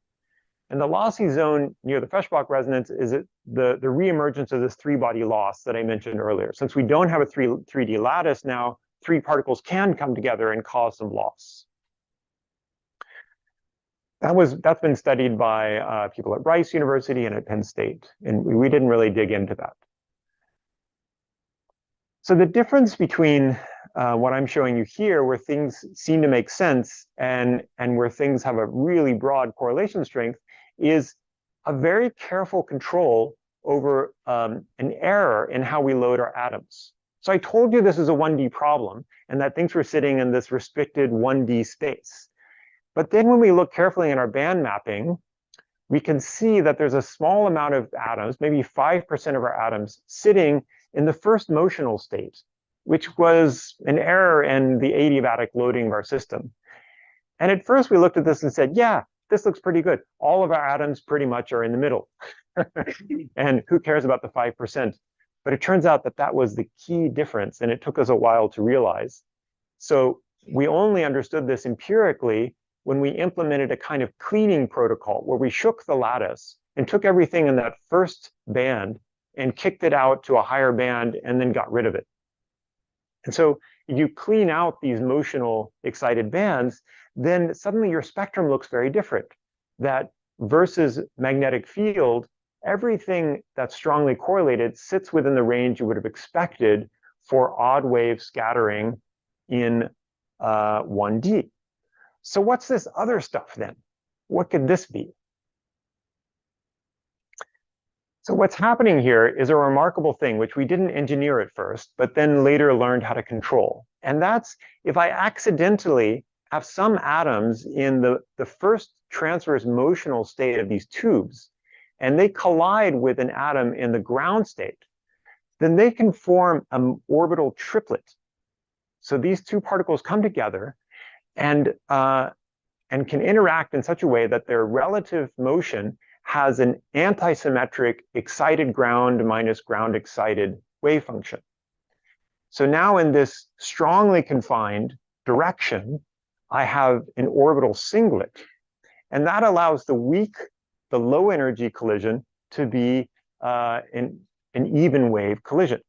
Speaker 2: And the lossy zone near the Feshbach resonance is the reemergence of this three-body loss that I mentioned earlier. Since we don't have a 3D lattice now, three particles can come together and cause some loss. That's been studied by people at Rice University and at Penn State, and we didn't really dig into that. So the difference between what I'm showing you here, where things seem to make sense, and where things have a really broad correlation strength, is a very careful control over an error in how we load our atoms. So I told you this is a 1D problem, and that things were sitting in this restricted 1D space. But then when we look carefully in our band mapping, we can see that there's a small amount of atoms, maybe 5% of our atoms, sitting in the first motional state, which was an error in the adiabatic loading of our system. And at first we looked at this and said, yeah, this looks pretty good. All of our atoms pretty much are in the middle. And who cares about the 5%? But it turns out that that was the key difference, and it took us a while to realize. So we only understood this empirically when we implemented a kind of cleaning protocol where we shook the lattice and took everything in that first band and kicked it out to a higher band and then got rid of it. And so if you clean out these motional excited bands, then suddenly your spectrum looks very different. That versus magnetic field, everything that's strongly correlated sits within the range you would have expected for odd wave scattering in 1D. So what's this other stuff then? What could this be? So what's happening here is a remarkable thing, which we didn't engineer at first, but then later learned how to control. And that's if I accidentally have some atoms in the first transverse motional state of these tubes, and they collide with an atom in the ground state, then they can form an orbital triplet. So these two particles come together and can interact in such a way that their relative motion has an antisymmetric excited ground minus ground excited wave function. So now in this strongly confined direction, I have an orbital singlet, and that allows the low energy collision to be an even wave collision.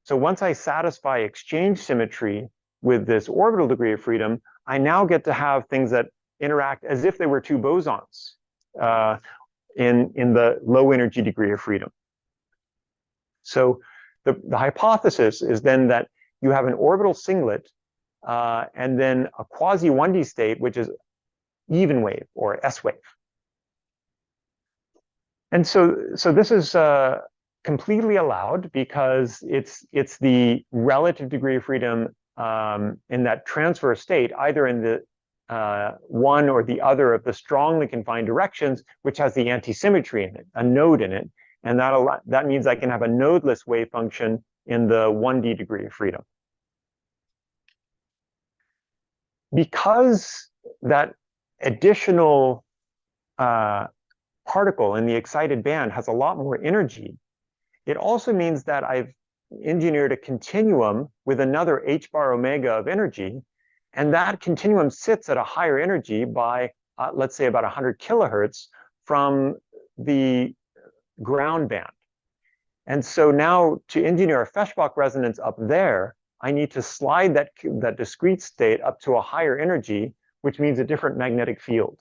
Speaker 2: So once I satisfy exchange symmetry with this orbital degree of freedom, I now get to have things that interact as if they were two bosons in the low energy degree of freedom. So the hypothesis is then that you have an orbital singlet and then a quasi-1D state, which is even wave or S wave. And so this is completely allowed because it's the relative degree of freedom in that transverse state, either in the one or the other of the strongly confined directions, which has the anti-symmetry in it, a node in it. And that means I can have a nodeless wave function in the 1D degree of freedom. Because that additional particle in the excited band has a lot more energy, it also means that I've engineered a continuum with another h bar omega of energy, and that continuum sits at a higher energy by, let's say, about 100 kilohertz from the ground band. And so now to engineer a Feshbach resonance up there, I need to slide that discrete state up to a higher energy, which means a different magnetic field.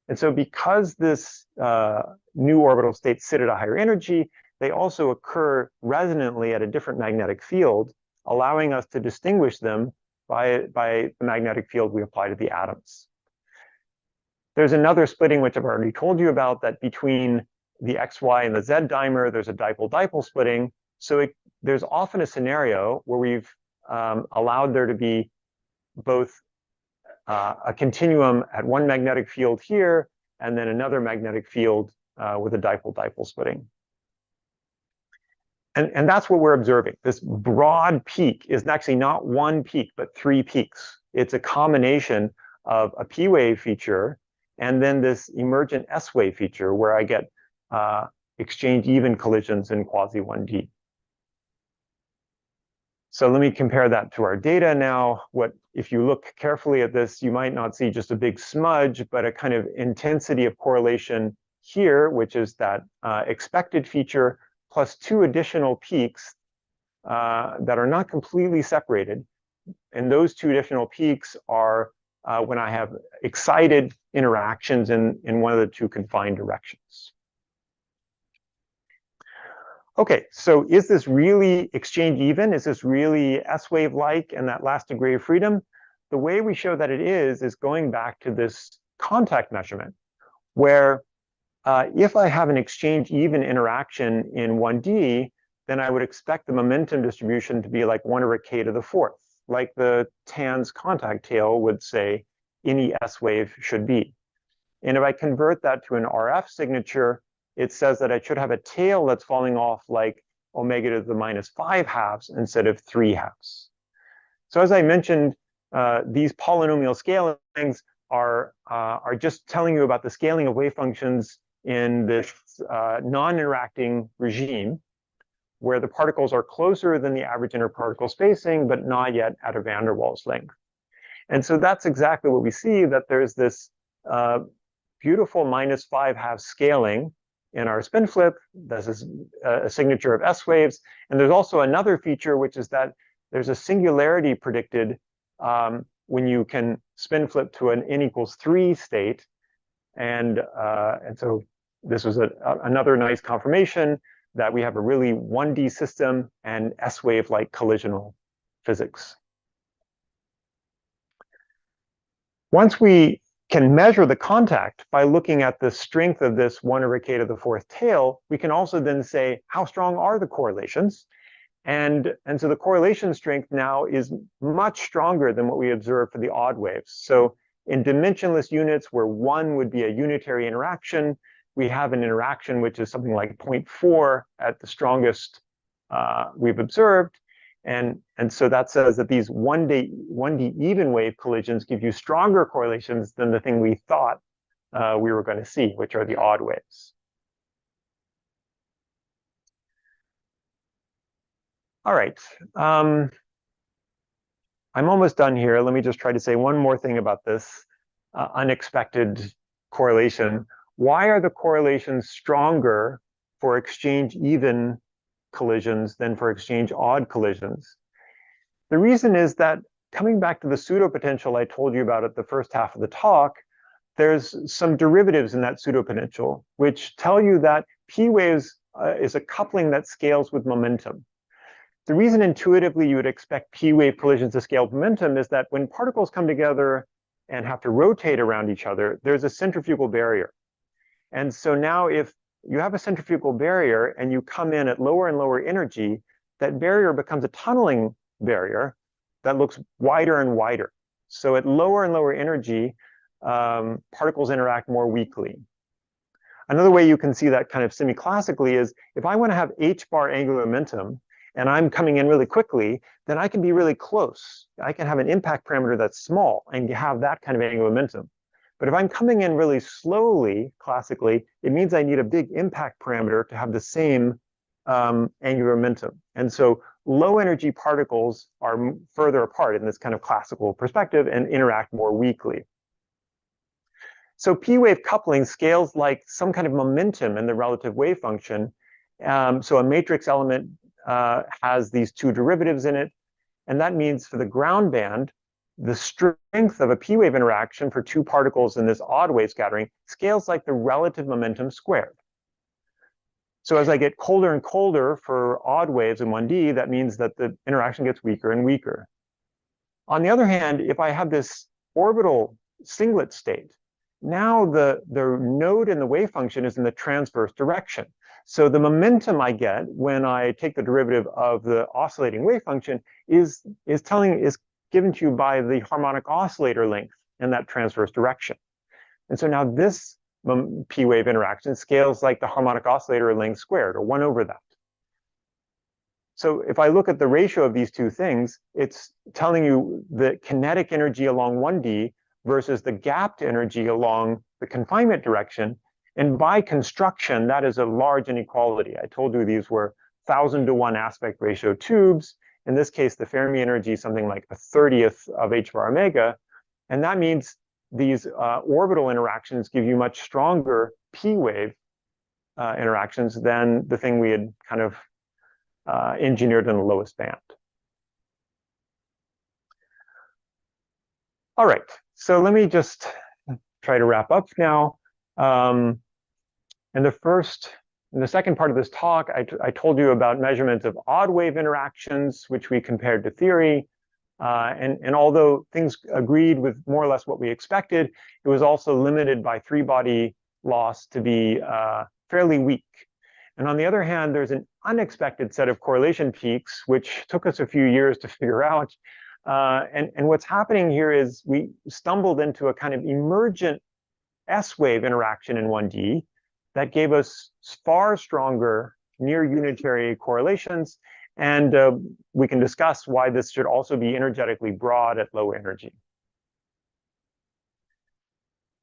Speaker 2: And so because this new orbital states sit at a higher energy, they also occur resonantly at a different magnetic field, allowing us to distinguish them by the magnetic field we apply to the atoms. There's another splitting, which I've already told you about, that between the XY and the Z dimer, there's a dipole-dipole splitting. So there's often a scenario where we've allowed there to be both a continuum at one magnetic field here, and then another magnetic field with a dipole-dipole splitting. And that's what we're observing. This broad peak is actually not one peak, but three peaks. It's a combination of a P wave feature and then this emergent S wave feature where I get exchange even collisions in quasi-1D. So let me compare that to our data now. If you look carefully at this, you might not see just a big smudge, but a kind of intensity of correlation here, which is that expected feature plus two additional peaks that are not completely separated. And those two additional peaks are when I have excited interactions in one of the two confined directions. Okay, so is this really exchange even? Is this really S-wave-like in that last degree of freedom? The way we show that it is going back to this contact measurement, where if I have an exchange even interaction in 1D, then I would expect the momentum distribution to be like 1/k⁴, like the TANS contact tail would say any S wave should be. And if I convert that to an RF signature, it says that I should have a tail that's falling off like omega to the -5/2 instead of 3/2. So as I mentioned, these polynomial scalings are just telling you about the scaling of wave functions in this non-interacting regime, where the particles are closer than the average interparticle spacing, but not yet at a van der Waals length. And so that's exactly what we see, that there's this beautiful -5/2 scaling in our spin flip. This is a signature of S waves. And there's also another feature, which is that there's a singularity predicted when you can spin flip to an n = 3 state. And so this was another nice confirmation that we have a really 1D system and S-wave-like collisional physics. Once we can measure the contact by looking at the strength of this 1/k⁴ tail, we can also then say, how strong are the correlations? And so the correlation strength now is much stronger than what we observed for the odd waves. So in dimensionless units where 1 would be a unitary interaction, we have an interaction which is something like 0.4 at the strongest we've observed. And so that says that these 1D even wave collisions give you stronger correlations than the thing we thought we were going to see, which are the odd waves. All right. I'm almost done here. Let me just try to say one more thing about this unexpected correlation. Why are the correlations stronger for exchange even collisions than for exchange odd collisions? The reason is that, coming back to the pseudopotential I told you about at the first half of the talk, there's some derivatives in that pseudopotential which tell you that P waves is a coupling that scales with momentum. The reason intuitively you would expect P wave collisions to scale with momentum is that when particles come together and have to rotate around each other, there's a centrifugal barrier. And so now if you have a centrifugal barrier and you come in at lower and lower energy, that barrier becomes a tunneling barrier that looks wider and wider. So at lower and lower energy, particles interact more weakly. Another way you can see that kind of semi-classically is if I want to have h bar angular momentum and I'm coming in really quickly, then I can be really close. I can have an impact parameter that's small and have that kind of angular momentum. But if I'm coming in really slowly, classically, it means I need a big impact parameter to have the same angular momentum. And so low energy particles are further apart in this kind of classical perspective and interact more weakly. So p-wave coupling scales like some kind of momentum in the relative wave function. So a matrix element has these two derivatives in it. And that means for the ground band, the strength of a p-wave interaction for two particles in this odd wave scattering scales like the relative momentum squared. So as I get colder and colder for odd waves in 1D, that means that the interaction gets weaker and weaker. On the other hand, if I have this orbital singlet state, now the node in the wave function is in the transverse direction. So the momentum I get when I take the derivative of the oscillating wave function is given to you by the harmonic oscillator length in that transverse direction. And so now this p-wave interaction scales like the harmonic oscillator length squared, or 1 over that. So if I look at the ratio of these two things, it's telling you the kinetic energy along 1D versus the gapped energy along the confinement direction. And by construction, that is a large inequality. I told you these were 1,000-to-1 aspect ratio tubes. In this case, the Fermi energy is something like 1/30th of h bar omega. And that means these orbital interactions give you much stronger p-wave interactions than the thing we had kind of engineered in the lowest band. All right, so let me just try to wrap up now. In the second part of this talk, I told you about measurements of odd wave interactions, which we compared to theory. And although things agreed with more or less what we expected, it was also limited by three-body loss to be fairly weak. And on the other hand, there's an unexpected set of correlation peaks, which took us a few years to figure out. And what's happening here is we stumbled into a kind of emergent S-wave interaction in 1D that gave us far stronger near unitary correlations. And we can discuss why this should also be energetically broad at low energy.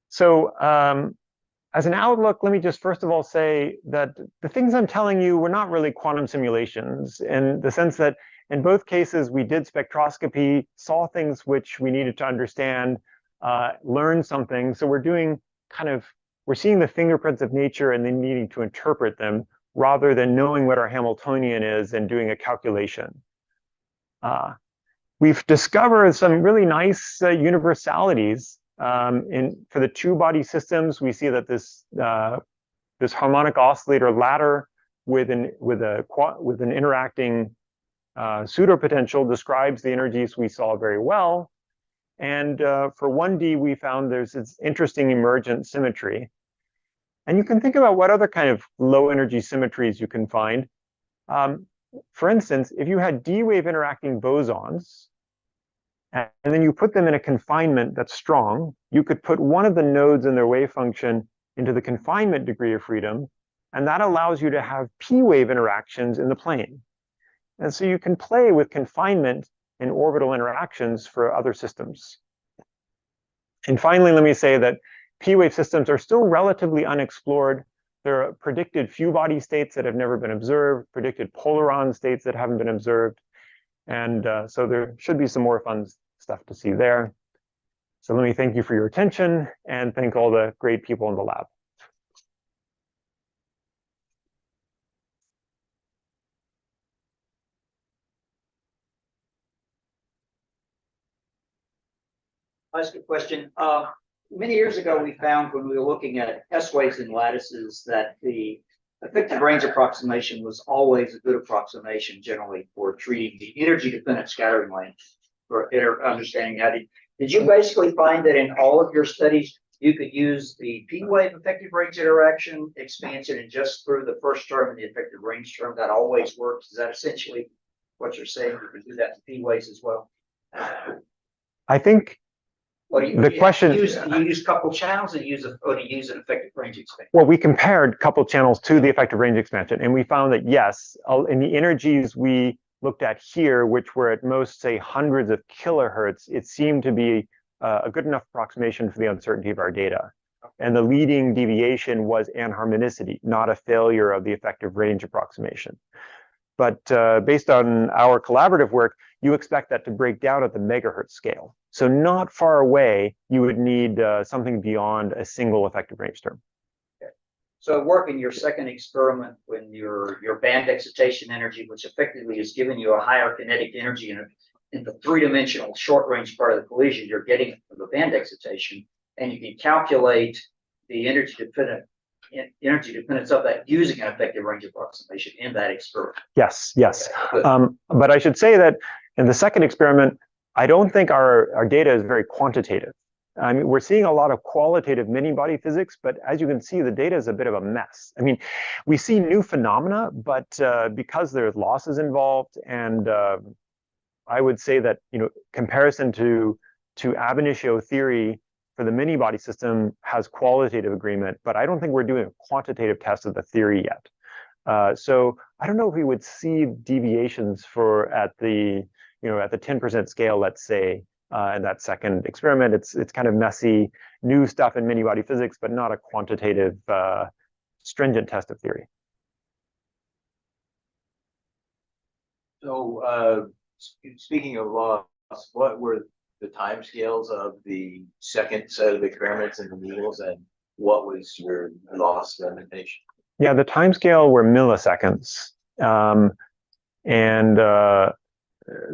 Speaker 2: So as an outlook, let me just first of all say that the things I'm telling you were not really quantum simulations, in the sense that in both cases, we did spectroscopy, saw things which we needed to understand, learn something. So we're seeing the fingerprints of nature and then needing to interpret them, rather than knowing what our Hamiltonian is and doing a calculation. We've discovered some really nice universalities. For the two-body systems, we see that this harmonic oscillator ladder with an interacting pseudopotential describes the energies we saw very well. And for 1D, we found there's this interesting emergent symmetry. And you can think about what other kind of low energy symmetries you can find. For instance, if you had D-wave interacting bosons, and then you put them in a confinement that's strong, you could put one of the nodes in their wave function into the confinement degree of freedom, and that allows you to have p-wave interactions in the plane. And so you can play with confinement and orbital interactions for other systems. And finally, let me say that p-wave systems are still relatively unexplored. There are predicted few-body states that have never been observed, predicted polaron states that haven't been observed. And so there should be some more fun stuff to see there. So let me thank you for your attention and thank all the great people in the lab.
Speaker 6: I'll ask a question. Many years ago, we found when we were looking at S-waves and lattices that the effective range approximation was always a good approximation generally for treating the energy-dependent scattering length for understanding how did you basically find that in all of your studies, you could use the p-wave effective range interaction expansion and just through the first term and the effective range term, that always works? Is that essentially what you're saying? You can do that to p-waves as well?
Speaker 2: I think
Speaker 6: Or do you-
Speaker 2: The question-
Speaker 6: Do you use couple channels, or do you use an effective range expansion?
Speaker 2: Well, we compared couple channels to the effective range expansion, and we found that yes, in the energies we looked at here, which were at most, say, hundreds of kilohertz, it seemed to be a good enough approximation for the uncertainty of our data. And the leading deviation was anharmonicity, not a failure of the effective range approximation. But based on our collaborative work, you expect that to break down at the megahertz scale. So not far away, you would need something beyond a single effective range term.
Speaker 6: So work in your second experiment when your band excitation energy, which effectively is giving you a higher kinetic energy in the three-dimensional short-range part of the collision, you're getting from the band excitation, and you can calculate the energy dependence of that using an effective range approximation in that experiment.
Speaker 2: Yes, yes. But I should say that in the second experiment, I don't think our data is very quantitative. I mean, we're seeing a lot of qualitative many-body physics, but as you can see, the data is a bit of a mess. I mean, we see new phenomena, but because there's losses involved, and I would say that, you know, comparison to ab initio theory for the many-body system has qualitative agreement, but I don't think we're doing a quantitative test of the theory yet. So I don't know if we would see deviations at the 10% scale, let's say, in that second experiment. It's kind of messy, new stuff in many-body physics, but not a quantitative, stringent test of theory.
Speaker 7: So, speaking of loss, what were the timescales of the second set of experiments in the needles, and what was your loss limitation?
Speaker 2: Yeah, the timescale were milliseconds.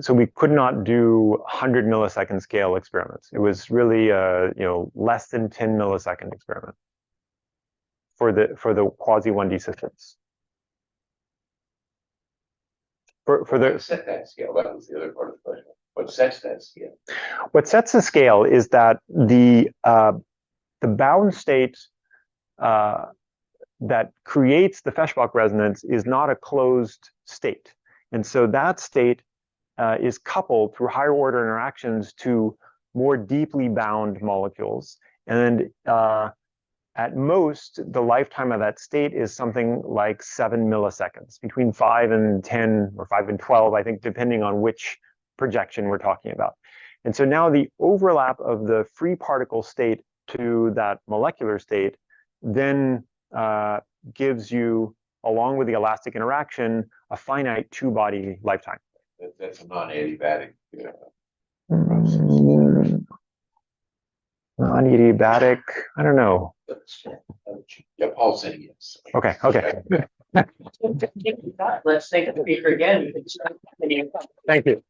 Speaker 2: So we could not do 100 millisecond scale experiments. It was really less than 10 millisecond experiment for the quasi-1D systems. For the
Speaker 5: set that scale, that was the other part of the question. What sets that scale?
Speaker 2: What sets the scale is that the bound state that creates the Feshbach resonance is not a closed state, and so that state is coupled through higher order interactions to more deeply bound molecules. And at most, the lifetime of that state is something like 7 milliseconds, between 5 and 10 or 5 and 12, I think, depending on which projection we're talking about. And so now the overlap of the free particle state to that molecular state then gives you, along with the elastic interaction, a finite two-body lifetime.
Speaker 5: That's a non-adiabatic.
Speaker 2: Non-adiabatic, I don't know.
Speaker 5: Yeah, Paul said yes.
Speaker 2: Okay.
Speaker 6: Let's take a speaker again.
Speaker 2: Thank you.